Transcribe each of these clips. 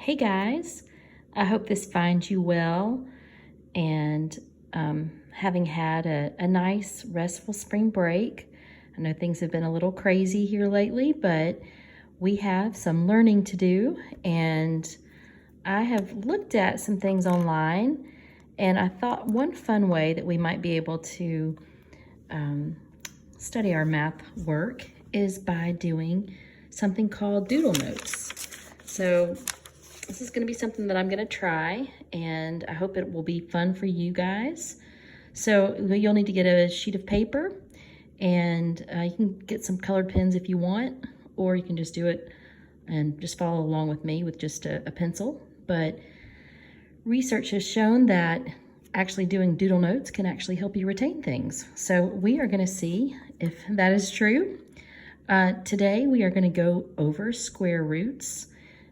Hey guys, I hope this finds you well and having had a nice restful spring break. I know things have been a little crazy here lately, but we have some learning to do, and I have looked at some things online, and I thought one fun way that we might be able to study our math work is by doing something called doodle notes. So this is going to be something that I'm going to try, and I hope it will be fun for you guys. So you'll need to get a sheet of paper, and you can get some colored pens if you want, or you can just do it and just follow along with me with just a pencil. But research has shown that actually doing doodle notes can actually help you retain things. So we are going to see if that is true. Today we are going to go over square roots.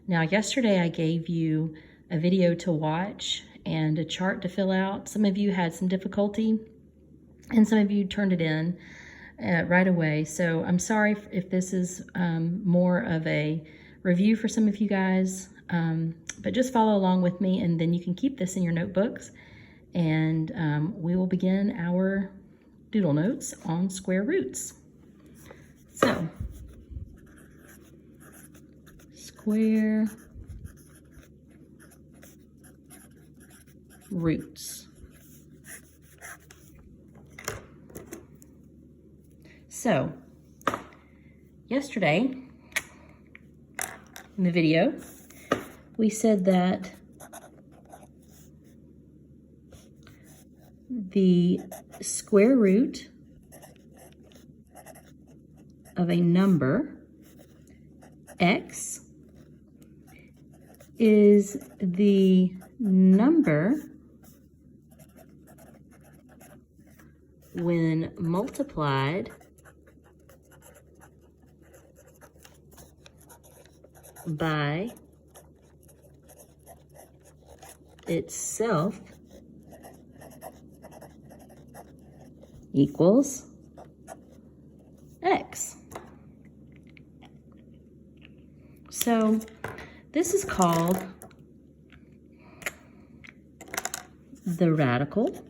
Now, yesterday I gave you a video to watch and a chart to fill out. Some of you had some difficulty, and some of you turned it in right away. So I'm sorry if this is more of a review for some of you guys, but just follow along with me, and then you can keep this in your notebooks, and we will begin our doodle notes on square roots. So, square roots. So, yesterday in the video, we said that the square root of a number x is the number when multiplied by itself equals x. So this is called the radical.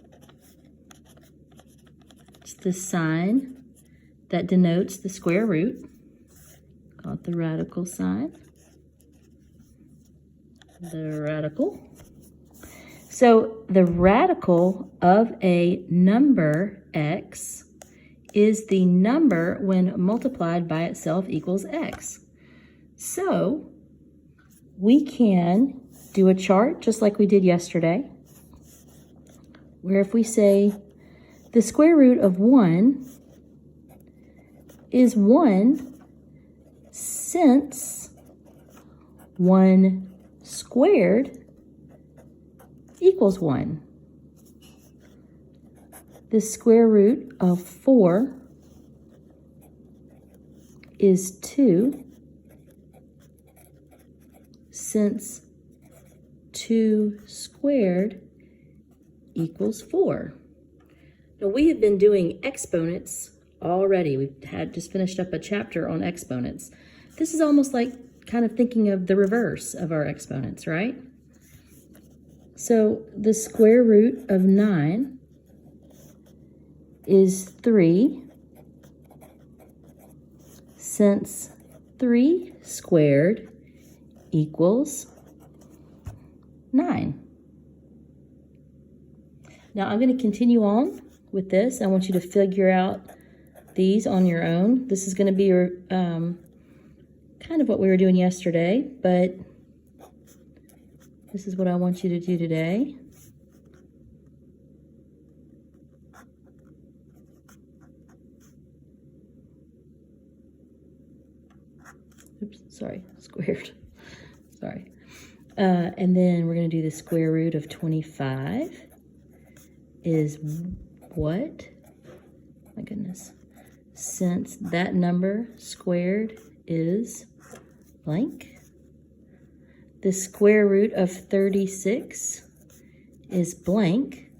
It's the sign that denotes the square root. Call it the radical sign. The radical. So the radical of a number x is the number when multiplied by itself equals x. So we can do a chart just like we did yesterday, where if we say the square root of 1 is 1 since 1 squared equals 1. The square root of 4 is 2 since 2 squared equals 4. Now we have been doing exponents already. We've just finished up a chapter on exponents. This is almost like kind of thinking of the reverse of our exponents, right? So the square root of 9 is 3 since 3 squared equals 9. Now I'm going to continue on with this. I want you to figure out these on your own. This is going to be your kind of what we were doing yesterday, but this is what I want you to do today. Oops, sorry, squared. Sorry. And then we're going to do the square root of 25 is what? My goodness. Since that number squared is blank. The square root of 36 is blank,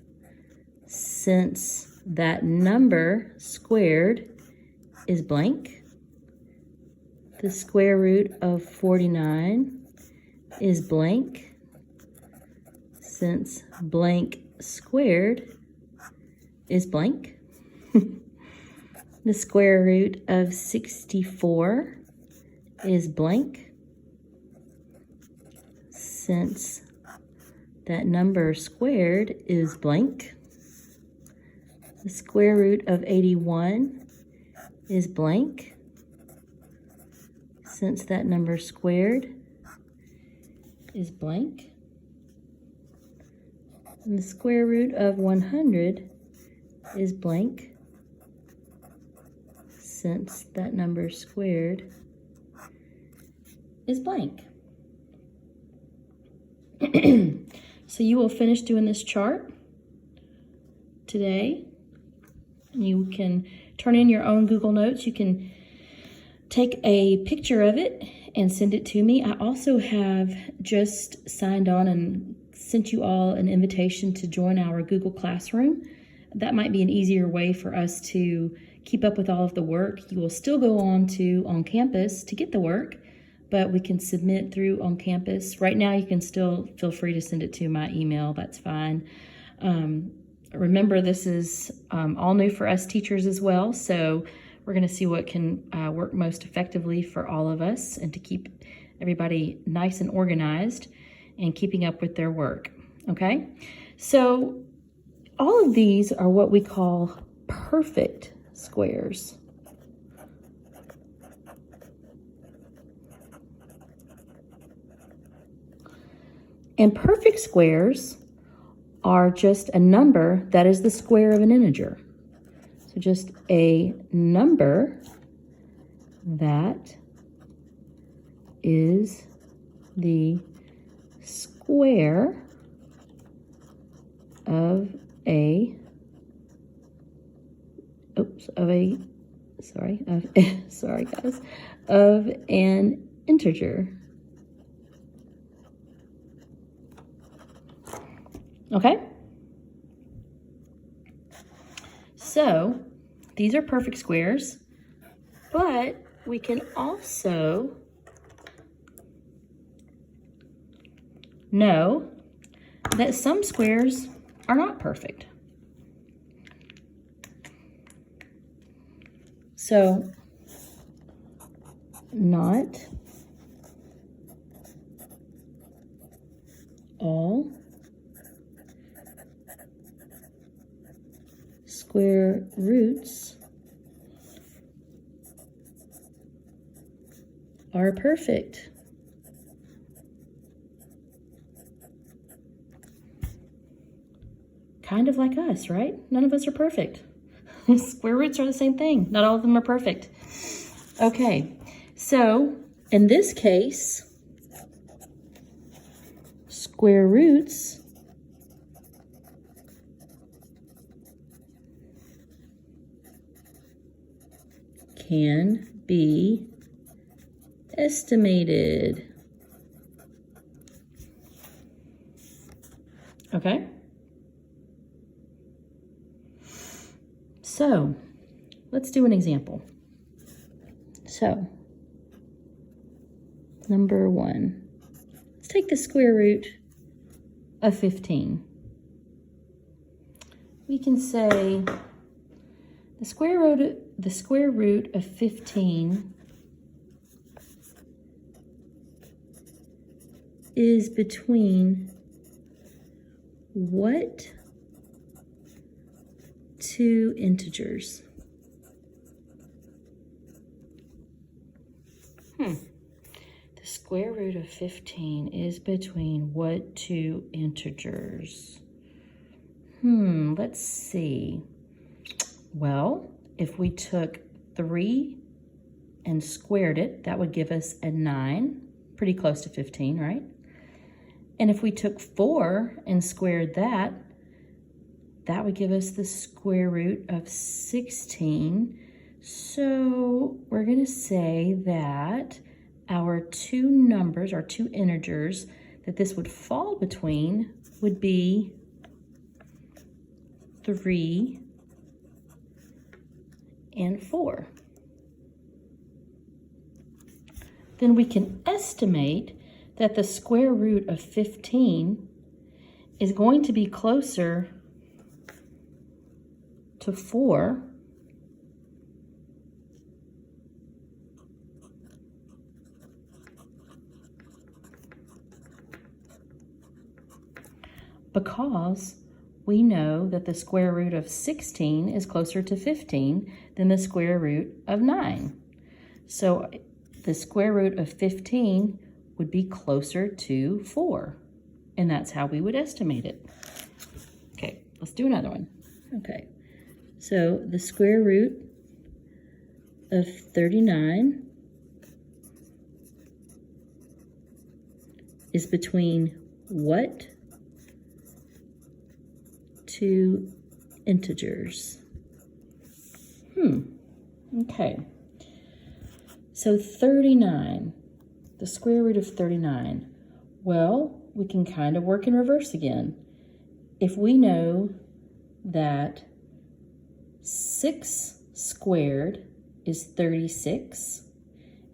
since that number squared is blank. The square root of 49 is blank, since blank squared is blank. The square root of 64 is blank, since that number squared is blank. The square root of 81 is blank, since that number squared is blank. And the square root of 100 is blank, since that number squared is blank. So you will finish doing this chart today. You can turn in your own Google Notes. You can take a picture of it and send it to me. I also have just signed on and sent you all an invitation to join our Google Classroom. That might be an easier way for us to keep up with all of the work. You will still go on to On Campus to get the work, but we can submit through On Campus. Right now, you can still feel free to send it to my email. That's fine. Remember, this is all new for us teachers as well, so we're going to see what can work most effectively for all of us and to keep everybody nice and organized and keeping up with their work, okay? So all of these are what we call perfect squares. And perfect squares are just a number that is the square of an integer. So just a number that is the square of a, of an integer. Okay? So these are perfect squares, but we can also know that some squares are not perfect. So not all square roots are perfect. Kind of like us, right? None of us are perfect. Square roots are the same thing. Not all of them are perfect. Okay, so in this case, square roots can be estimated. Okay? So, let's do an example. So, number 1. Let's take the square root of 15. We can say the square root of 15 is between what two integers? The square root of 15 is between what two integers? Let's see. Well, if we took 3 and squared it, that would give us a 9, pretty close to 15, right? And if we took 4 and squared that, that would give us the square root of 16. So we're going to say that our two numbers, our two integers, that this would fall between would be 3 and 4. Then we can estimate that the square root of 15 is going to be closer to 4 because we know that the square root of 16 is closer to 15 than the square root of 9. So the square root of 15 would be closer to 4, and that's how we would estimate it. Okay, let's do another one. Okay, so the square root of 39 is between what two integers? Okay. So 39, the square root of 39. Well, we can kind of work in reverse again. If we know that 6 squared is 36,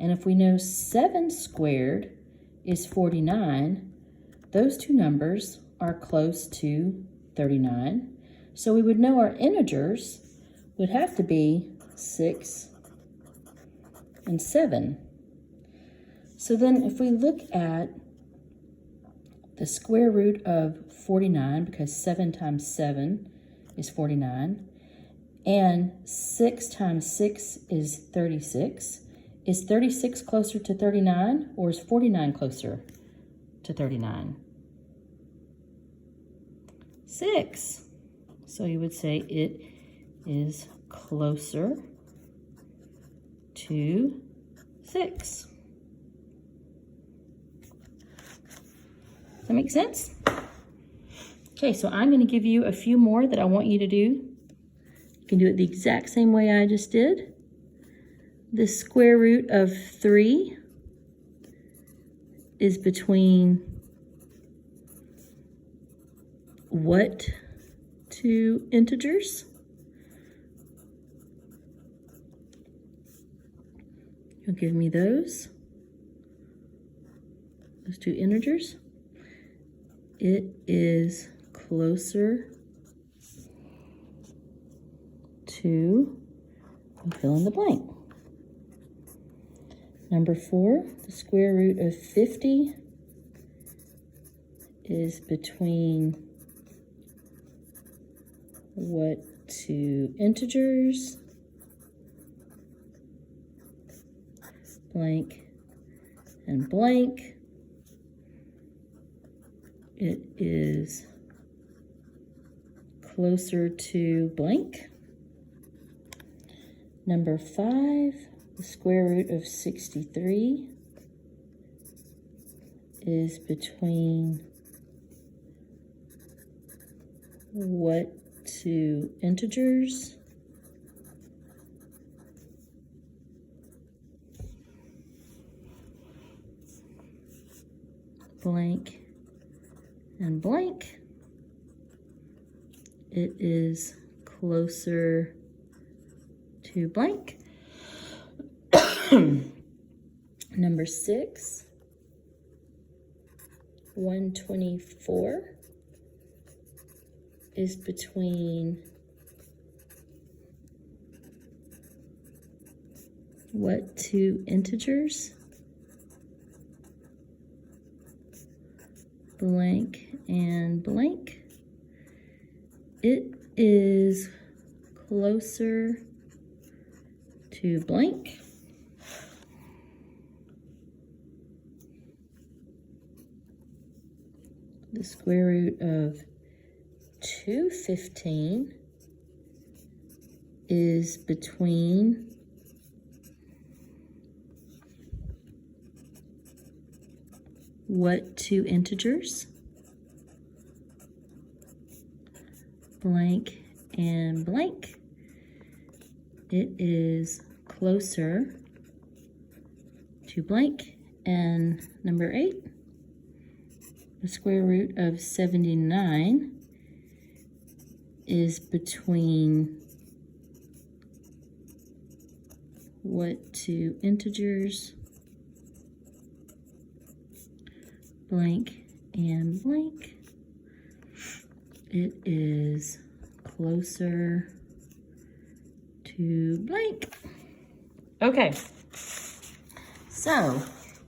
and if we know 7 squared is 49, those two numbers are close to 39. So we would know our integers would have to be 6 and 7. So then if we look at the square root of 49, because 7 times 7 is 49, and 6 times 6 is 36, is 36 closer to 39, or is 49 closer to 39? 6. So you would say it is closer to 6. Does that make sense? Okay, so I'm going to give you a few more that I want you to do. You can do it the exact same way I just did. The square root of 3 is between what two integers? You'll give me those two integers. It is closer to, fill in the blank. Number 4, the square root of 50 is between what two integers? Blank and blank. It is closer to blank. Number 5, the square root of 63 is between what two integers? Blank and blank. It is closer to blank. Number 6, 124 is between what two integers? Blank and blank. It is closer to blank. The square root of 215 is between what two integers? Blank and blank. It is closer to blank. And number 8, the square root of 79 is between what two integers? blank, and blank. It is closer to blank. Okay, so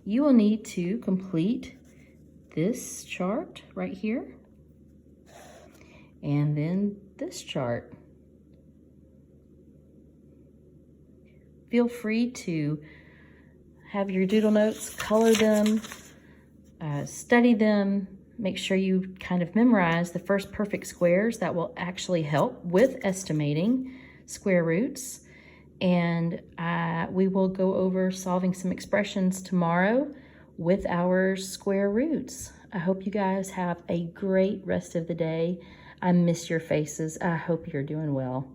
you will need to complete this chart right here, and then this chart. Feel free to have your doodle notes, color them, study them, make sure you kind of memorize the first perfect squares. That will actually help with estimating square roots. And we will go over solving some expressions tomorrow with our square roots. I hope you guys have a great rest of the day. I miss your faces. I hope you're doing well.